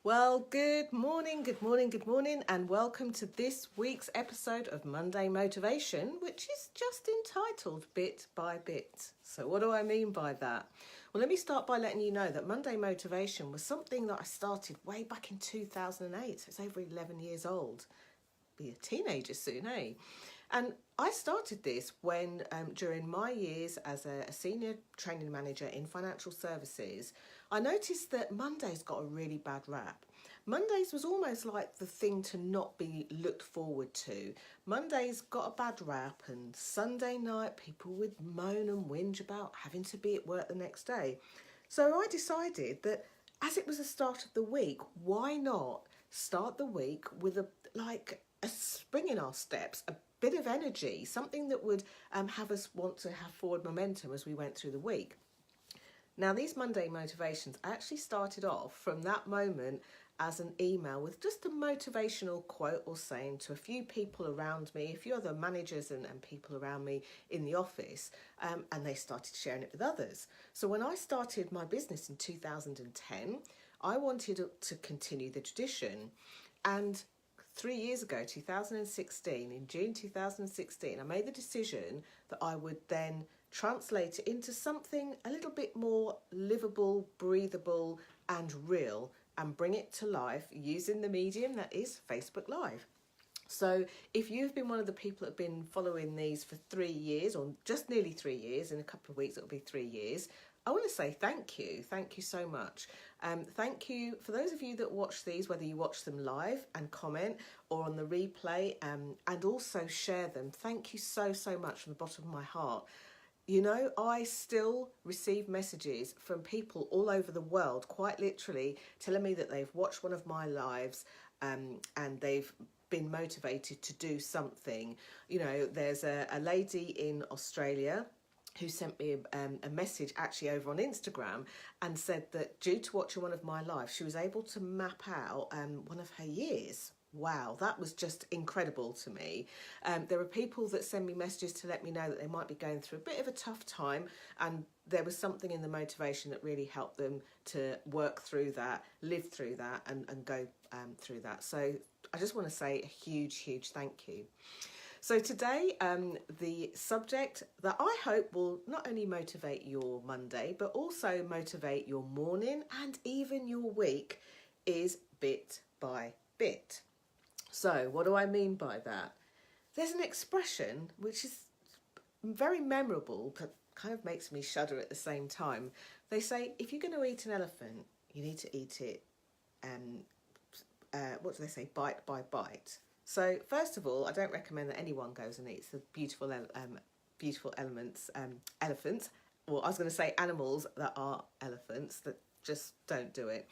Well, good morning, good morning, good morning, and welcome to this week's episode of Monday Motivation, which is just entitled Bit by Bit. So, what do I mean by that? Well, let me start by letting you know that Monday Motivation was something that I started way back in 2008, so it's over 11 years old. Be a teenager soon, eh? And I started this when, during my years as a senior training manager in financial services, I noticed that Mondays got a really bad rap. Mondays was almost like the thing to not be looked forward to. Mondays got a bad rap, and Sunday night people would moan and whinge about having to be at work the next day. So I decided that as it was the start of the week, why not start the week with a spring in our steps, a bit of energy, something that would have us want to have forward momentum as we went through the week. Now, these Monday motivations actually started off from that moment as an email with just a motivational quote or saying to a few people around me, a few other managers and people around me in the office, and they started sharing it with others. So when I started my business in 2010, I wanted to continue the tradition. And 3 years ago, 2016, in June 2016, I made the decision that I would then translate it into something a little bit more livable, breathable, and real, and bring it to life using the medium that is Facebook Live. So if you've been one of the people that have been following these for 3 years, or just nearly 3 years, in a couple of weeks it'll be 3 years, I want to say thank you. Thank you so much. Thank you for those of you that watch these, whether you watch them live and comment or on the replay, and also share them. Thank you so, so much from the bottom of my heart. You know, I still receive messages from people all over the world, quite literally, telling me that they've watched one of my lives and they've been motivated to do something. You know, there's a lady in Australia who sent me a message actually over on Instagram and said that due to watching one of my lives, she was able to map out one of her years. Wow, that was just incredible to me. There are people that send me messages to let me know that they might be going through a bit of a tough time, and there was something in the motivation that really helped them to work through that, live through that, and go through that. So I just want to say a huge, huge thank you. So today, the subject that I hope will not only motivate your Monday, but also motivate your morning and even your week is bit by bit. So what do I mean by that? There's an expression which is very memorable, but kind of makes me shudder at the same time. They say, if you're going to eat an elephant, you need to eat it, what do they say, bite by bite. So first of all, I don't recommend that anyone goes and eats the beautiful elephants. Well, I was going to say animals that are elephants, that just don't do it.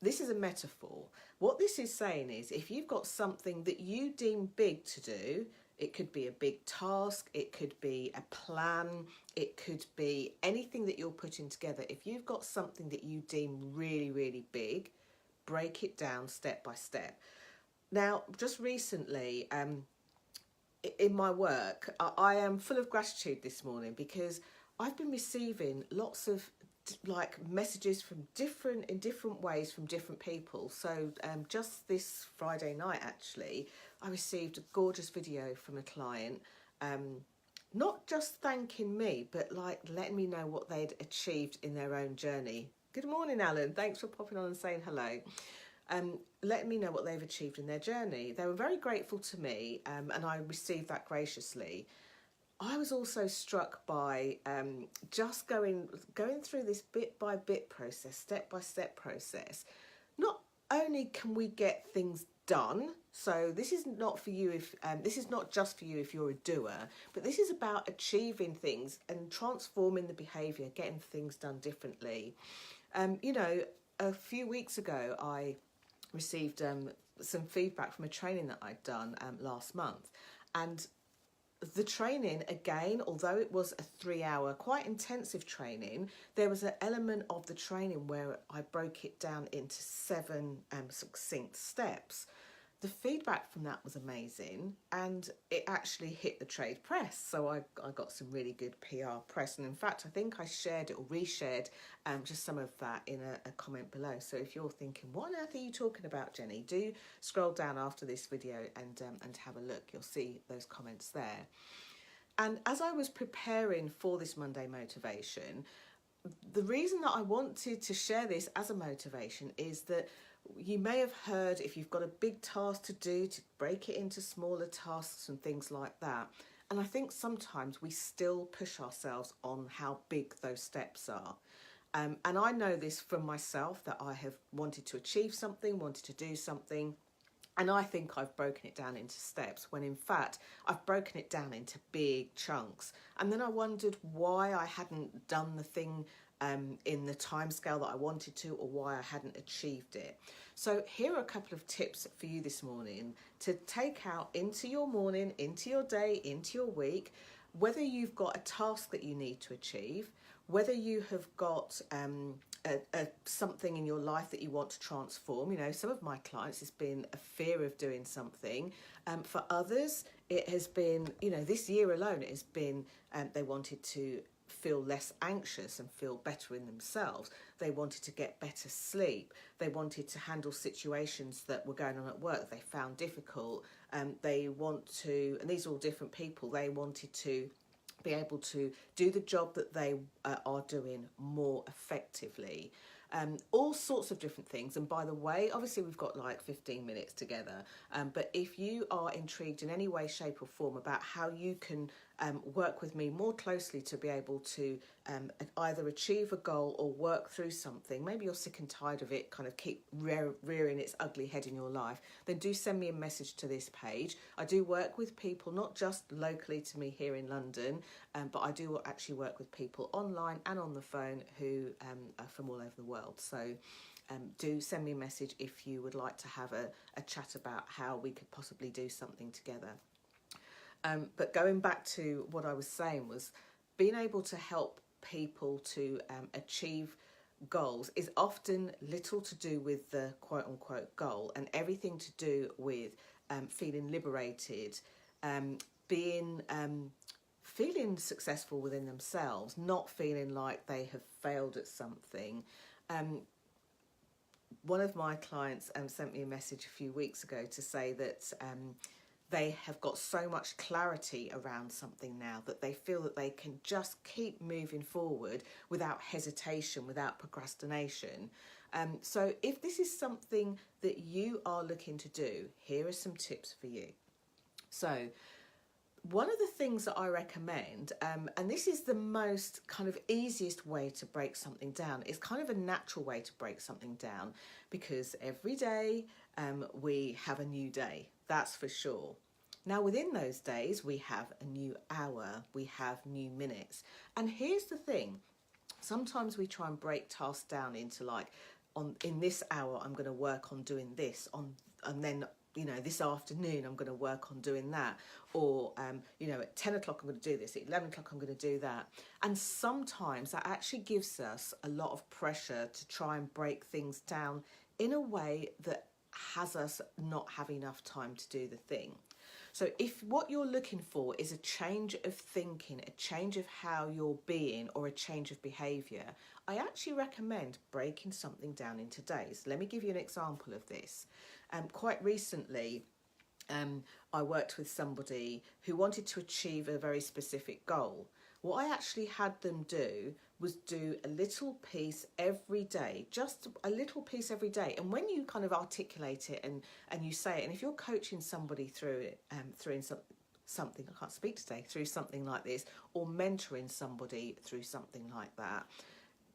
This is a metaphor. What this is saying is, if you've got something that you deem big to do, it could be a big task, it could be a plan, it could be anything that you're putting together. If you've got something that you deem really, really big, break it down step by step. Now, just recently, in my work, I am full of gratitude this morning because I've been receiving lots of messages from in different ways from different people. So just this Friday night, actually, I received a gorgeous video from a client, not just thanking me, but letting me know what they'd achieved in their own journey. Good morning, Alan. Thanks for popping on and saying hello. Letting me know what they've achieved in their journey. They were very grateful to me, and I received that graciously. I was also struck by just going through this bit by bit process, step by step process. Not only can we get things done, so this is not for you if this is not just for you if you're a doer, but this is about achieving things and transforming the behaviour, getting things done differently. You know, a few weeks ago, I received some feedback from a training that I'd done last month, and the training, again, although it was a 3-hour quite intensive training, there was an element of the training where I broke it down into 7 succinct steps. The feedback from that was amazing, and it actually hit the trade press. So I got some really good PR press, and in fact I think I shared it or reshared just some of that in a comment below. So if you're thinking, what on earth are you talking about, Jenny, do scroll down after this video and have a look. You'll see those comments there. And as I was preparing for this Monday motivation, the reason that I wanted to share this as a motivation is that you may have heard, if you've got a big task to do, to break it into smaller tasks and things like that. And I think sometimes we still push ourselves on how big those steps are. And I know this from myself, that I have wanted to achieve something, wanted to do something, and I think I've broken it down into steps, when in fact I've broken it down into big chunks. And then I wondered why I hadn't done the thing in the time scale that I wanted to, or why I hadn't achieved it. So here are a couple of tips for you this morning to take out into your morning, into your day, into your week, whether you've got a task that you need to achieve, whether you have got something in your life that you want to transform. You know, some of my clients, it's been a fear of doing something. For others, it has been, you know, this year alone, it has been they wanted to feel less anxious and feel better in themselves. They wanted to get better sleep. They wanted to handle situations that were going on at work that they found difficult. They want to, and these are all different people, they wanted to be able to do the job that they are doing more effectively. All sorts of different things. And by the way, obviously we've got like 15 minutes together, but if you are intrigued in any way, shape or form about how you can work with me more closely to be able to either achieve a goal or work through something, maybe you're sick and tired of it kind of keep rearing its ugly head in your life, then do send me a message to this page. I do work with people not just locally to me here in London, but I do actually work with people online and on the phone who are from all over the world. So do send me a message if you would like to have a chat about how we could possibly do something together. But going back to what I was saying, was being able to help people to achieve goals is often little to do with the quote unquote goal, and everything to do with feeling liberated, feeling successful within themselves, not feeling like they have failed at something. One of my clients sent me a message a few weeks ago to say that they have got so much clarity around something now that they feel that they can just keep moving forward without hesitation, without procrastination. So if this is something that you are looking to do, here are some tips for you. So one of the things that I recommend, and this is the most kind of easiest way to break something down, it's kind of a natural way to break something down, because every day we have a new day, that's for sure. Now within those days we have a new hour, we have new minutes. And here's the thing, sometimes we try and break tasks down into like, in this hour I'm going to work on doing this, and then this afternoon I'm going to work on doing that, or at 10 o'clock I'm going to do this, at 11 o'clock I'm going to do that. And sometimes that actually gives us a lot of pressure to try and break things down in a way that has us not have enough time to do the thing. So if what you're looking for is a change of thinking, a change of how you're being, or a change of behaviour, I actually recommend breaking something down into days. Let me give you an example of this. Quite recently, I worked with somebody who wanted to achieve a very specific goal. What I actually had them do was do a little piece every day, just a little piece every day. And when you kind of articulate it and you say it, and if you're coaching somebody through it, through something, I can't speak today, through something like this, or mentoring somebody through something like that,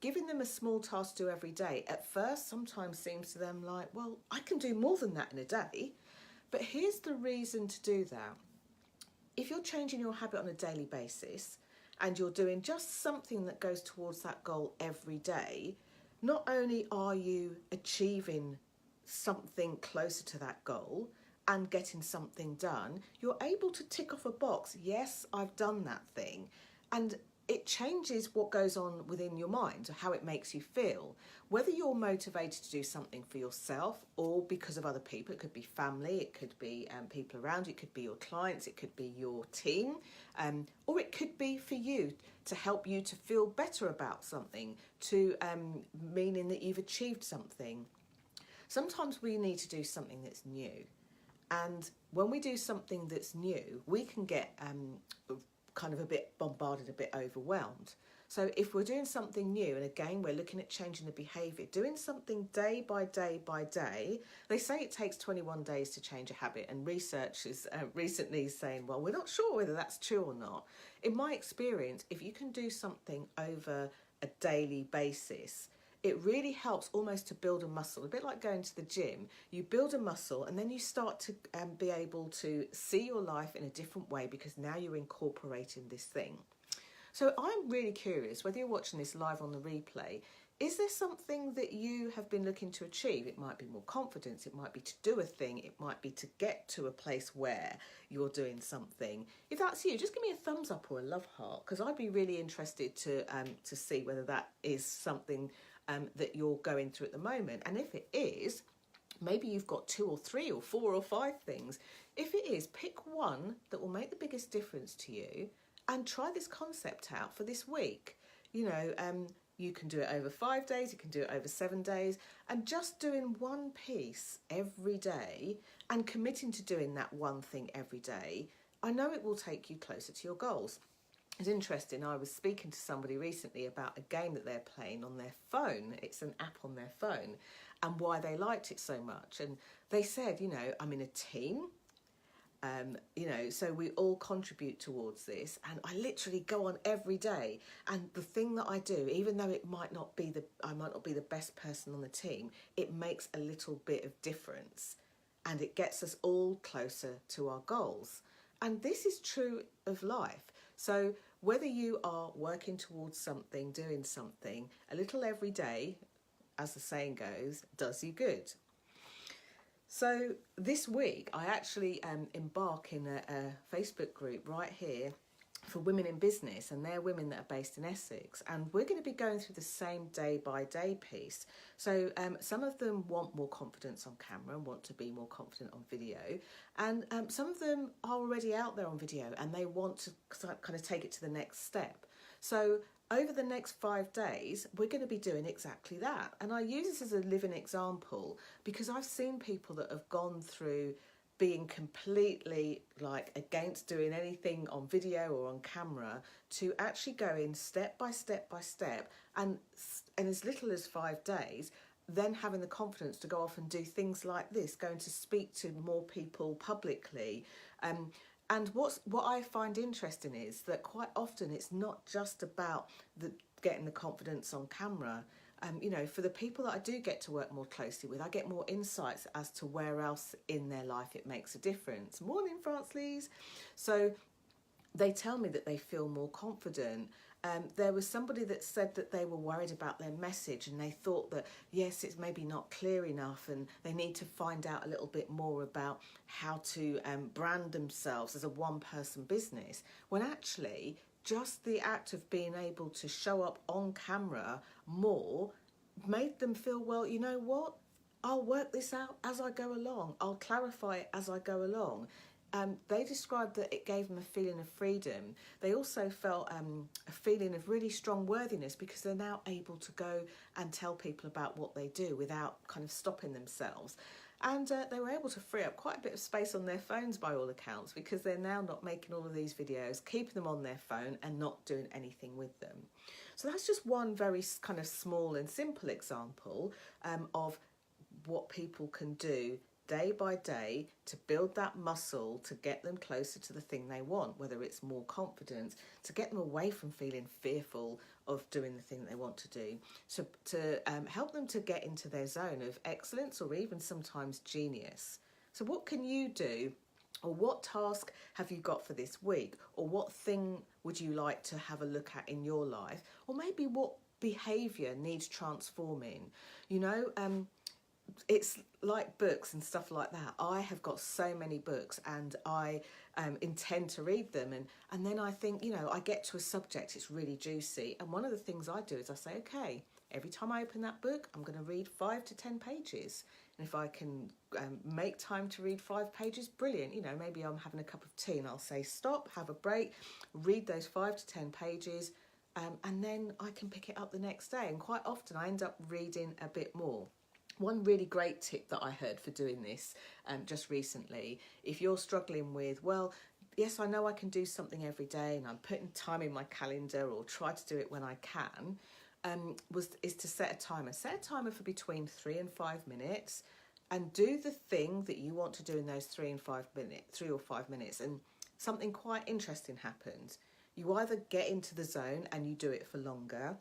giving them a small task to do every day at first sometimes seems to them like, well, I can do more than that in a day. But here's the reason to do that. If you're changing your habit on a daily basis and you're doing just something that goes towards that goal every day, not only are you achieving something closer to that goal and getting something done, you're able to tick off a box. Yes, I've done that thing. And it changes what goes on within your mind, or how it makes you feel. Whether you're motivated to do something for yourself or because of other people, it could be family, it could be people around you, it could be your clients, it could be your team, or it could be for you to help you to feel better about something, to meaning that you've achieved something. Sometimes we need to do something that's new. And when we do something that's new, we can get kind of a bit bombarded, a bit overwhelmed. So if we're doing something new, and again, we're looking at changing the behaviour, doing something day by day by day, they say it takes 21 days to change a habit, and research is recently saying, well, we're not sure whether that's true or not. In my experience, if you can do something over a daily basis, it really helps almost to build a muscle, a bit like going to the gym. You build a muscle and then you start to be able to see your life in a different way, because now you're incorporating this thing. So I'm really curious, whether you're watching this live on the replay, is there something that you have been looking to achieve? It might be more confidence, it might be to do a thing, it might be to get to a place where you're doing something. If that's you, just give me a thumbs up or a love heart, because I'd be really interested to see whether that is something that you're going through at the moment. And if it is, maybe you've got 2 or 3 or 4 or 5 things. If it is, pick one that will make the biggest difference to you and try this concept out for this week. You know, you can do it over 5 days, you can do it over 7 days, and just doing one piece every day and committing to doing that one thing every day, I know it will take you closer to your goals. It's interesting, I was speaking to somebody recently about a game that they're playing on their phone. It's an app on their phone, and why they liked it so much. And they said, you know, I'm in a team, you know, so we all contribute towards this, and I literally go on every day, and the thing that I do, even though I might not be the best person on the team, it makes a little bit of difference, and it gets us all closer to our goals. And this is true of life. So whether you are working towards something, doing something, a little every day, as the saying goes, does you good. So this week I actually embark in a Facebook group right here for women in business, and they're women that are based in Essex, and we're going to be going through the same day by day piece. So some of them want more confidence on camera and want to be more confident on video, and some of them are already out there on video and they want to kind of take it to the next step. So over the next 5 days, we're going to be doing exactly that. And I use this as a living example because I've seen people that have gone through being completely like against doing anything on video or on camera to actually going step by step by step, and as little as 5 days, then having the confidence to go off and do things like this, going to speak to more people publicly. And what I find interesting is that quite often it's not just about getting the confidence on camera. You know, for the people that I do get to work more closely with, I get more insights as to where else in their life it makes a difference. Morning, Frances. So they tell me that they feel more confident. There was somebody that said that they were worried about their message, and they thought that, yes, it's maybe not clear enough and they need to find out a little bit more about how to brand themselves as a one-person business, when actually just the act of being able to show up on camera more made them feel, well, you know what? I'll work this out as I go along. I'll clarify it as I go along. They described that it gave them a feeling of freedom. They also felt a feeling of really strong worthiness because they're now able to go and tell people about what they do without kind of stopping themselves. And they were able to free up quite a bit of space on their phones by all accounts, because they're now not making all of these videos, keeping them on their phone and not doing anything with them. So that's just one very kind of small and simple example of what people can do day by day to build that muscle, to get them closer to the thing they want, whether it's more confidence, to get them away from feeling fearful of doing the thing they want to do, so to help them to get into their zone of excellence or even sometimes genius. So what can you do, or what task have you got for this week, or what thing would you like to have a look at in your life, or maybe what behaviour needs transforming? You know, it's like books and stuff like that. I have got so many books, and I intend to read them, and then I think, you know, I get to a subject, it's really juicy, and one of the things I do is I say, okay, every time I open that book, I'm going to read 5 to 10 pages. And if I can make time to read 5 pages, brilliant. You know, maybe I'm having a cup of tea and I'll say stop, have a break, read those 5 to 10 pages, and then I can pick it up the next day. And quite often I end up reading a bit more. One really great tip that I heard for doing this just recently, if you're struggling with, well, yes, I know I can do something every day and I'm putting time in my calendar or try to do it when I can, is to set a timer. Set a timer for between 3 and 5 minutes, and do the thing that you want to do in those 3 or 5 minutes. And something quite interesting happens. You either get into the zone and you do it for longer,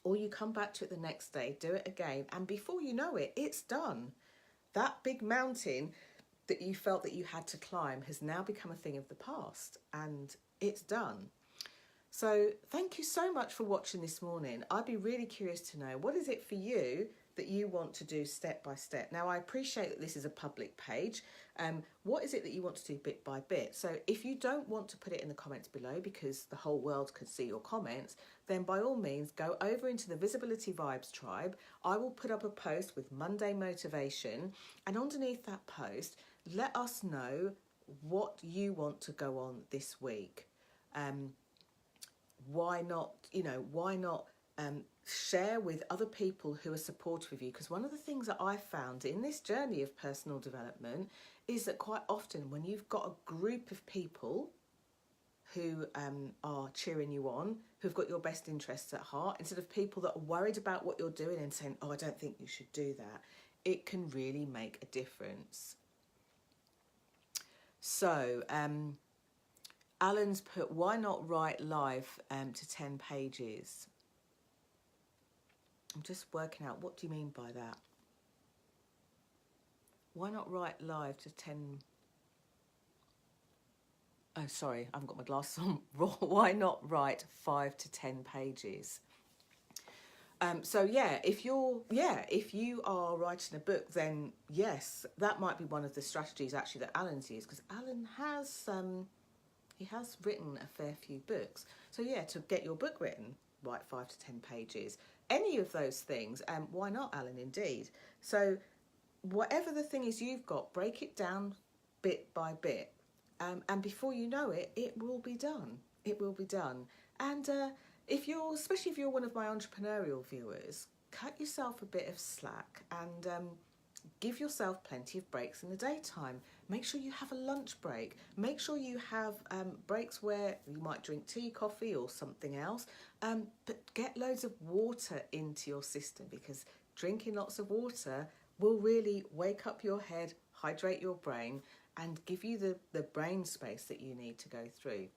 or you come back to it the next day, do it again, and before you know it, it's done. That big mountain that you felt that you had to climb has now become a thing of the past, and it's done. So thank you so much for watching this morning. I'd be really curious to know, what is it for you that you want to do step by step? Now, I appreciate that this is a public page. What is it that you want to do bit by bit? So if you don't want to put it in the comments below because the whole world could see your comments, then by all means go over into the Visibility Vibes tribe. I will put up a post with Monday motivation, and underneath that post, let us know what you want to go on this week. Why not, share with other people who are supportive of you? Because one of the things that I've found in this journey of personal development is that quite often when you've got a group of people who are cheering you on, who've got your best interests at heart, instead of people that are worried about what you're doing and saying, oh, I don't think you should do that, it can really make a difference. So, Alan's put, why not write live to 10 pages? I'm just working out, what do you mean by that? Why not write live to 10? Oh, sorry, I haven't got my glasses on. Why not write 5 to 10 pages? So yeah, if you are writing a book, then yes, that might be one of the strategies actually that Alan's used, because Alan has he has written a fair few books. So yeah, to get your book written, write 5 to 10 pages. Any of those things, why not, Alan, indeed. So whatever the thing is you've got, break it down bit by bit. And before you know it, it will be done. It will be done. And especially if you're one of my entrepreneurial viewers, cut yourself a bit of slack and give yourself plenty of breaks in the daytime. Make sure you have a lunch break. Make sure you have breaks where you might drink tea, coffee or something else. But get loads of water into your system, because drinking lots of water will really wake up your head, hydrate your brain, and give you the brain space that you need to go through.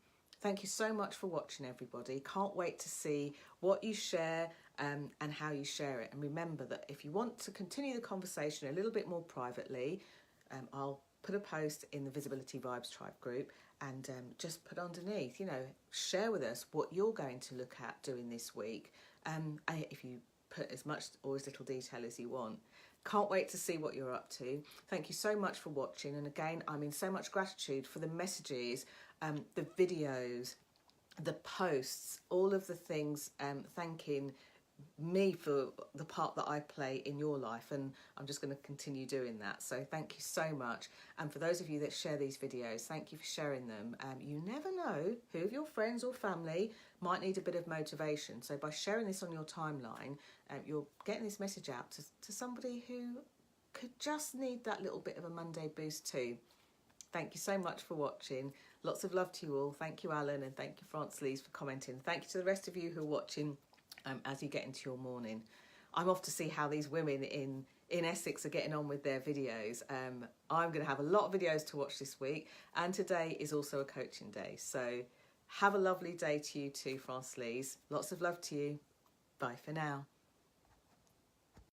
Thank you so much for watching, everybody. Can't wait to see what you share and how you share it. And remember that if you want to continue the conversation a little bit more privately, I'll put a post in the Visibility Vibes Tribe group, and just put underneath, share with us what you're going to look at doing this week. If you put as much or as little detail as you want. Can't wait to see what you're up to. Thank you so much for watching. And again, I'm in so much gratitude for the messages, the videos, the posts, all of the things, thanking me for the part that I play in your life, and I'm just going to continue doing that. So thank you so much. And for those of you that share these videos, thank you for sharing them. You never know who of your friends or family might need a bit of motivation. So by sharing this on your timeline, you're getting this message out to somebody who could just need that little bit of a Monday boost too. Thank you so much for watching. Lots of love to you all. Thank you, Alan, and thank you, Francelise, for commenting. Thank you to the rest of you who are watching as you get into your morning. I'm off to see how these women in Essex are getting on with their videos. I'm going to have a lot of videos to watch this week, and today is also a coaching day. So have a lovely day to you too, Francelise. Lots of love to you. Bye for now.